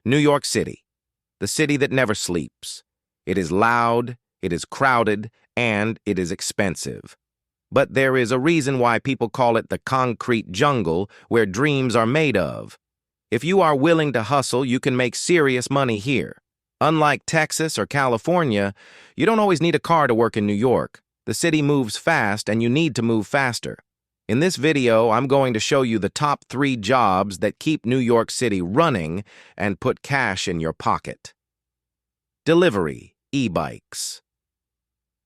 New York City, the city that never sleeps. It is loud, it is crowded, and it is expensive. But there is a reason why people call it the concrete jungle where dreams are made of. If you are willing to hustle, you can make serious money here. Unlike Texas or California, you don't always need a car to work in New York. The city moves fast and you need to move faster. In this video, I'm going to show you the top 3 jobs that keep New York City running and put cash in your pocket. Delivery, e-bikes.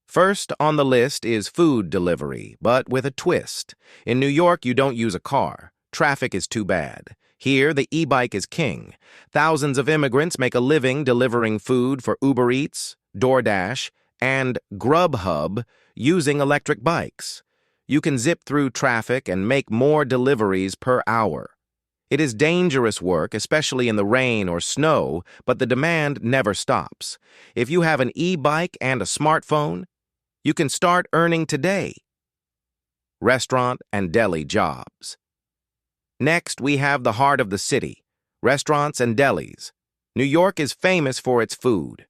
First on the list is food delivery, but with a twist. In New York, you don't use a car. Traffic is too bad. Here, the e-bike is king. Thousands of immigrants make a living delivering food for Uber Eats, DoorDash, and Grubhub using electric bikes. You can zip through traffic and make more deliveries per hour. It is dangerous work, especially in the rain or snow, but the demand never stops. If you have an e-bike and a smartphone, you can start earning today. Restaurant and deli jobs. Next, we have the heart of the city, restaurants and delis. New York is famous for its food.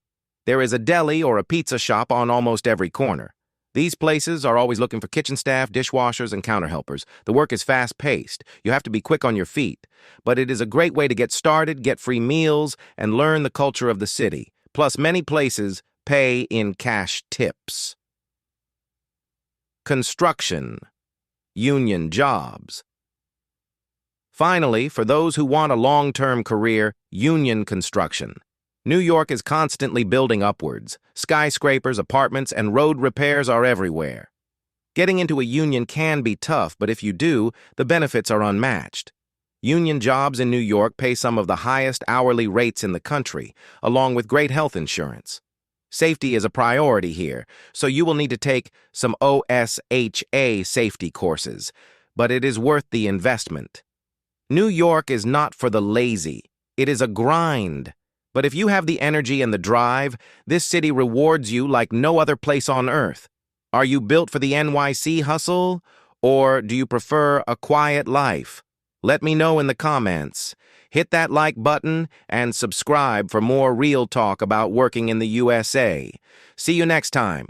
There is a deli or a pizza shop on almost every corner. These places are always looking for kitchen staff, dishwashers, and counter helpers. The work is fast-paced. You have to be quick on your feet. But it is a great way to get started, get free meals, and learn the culture of the city. Plus, many places pay in cash tips. Construction. Union jobs. Finally, for those who want a long-term career, union construction. New York is constantly building upwards. Skyscrapers, apartments, and road repairs are everywhere. Getting into a union can be tough, but if you do, the benefits are unmatched. Union jobs in New York pay some of the highest hourly rates in the country, along with great health insurance. Safety is a priority here, so you will need to take some OSHA safety courses, but it is worth the investment. New York is not for the lazy. It is a grind. But if you have the energy and the drive, this city rewards you like no other place on earth. Are you built for the NYC hustle, or do you prefer a quiet life? Let me know in the comments. Hit that like button and subscribe for more real talk about working in the USA. See you next time.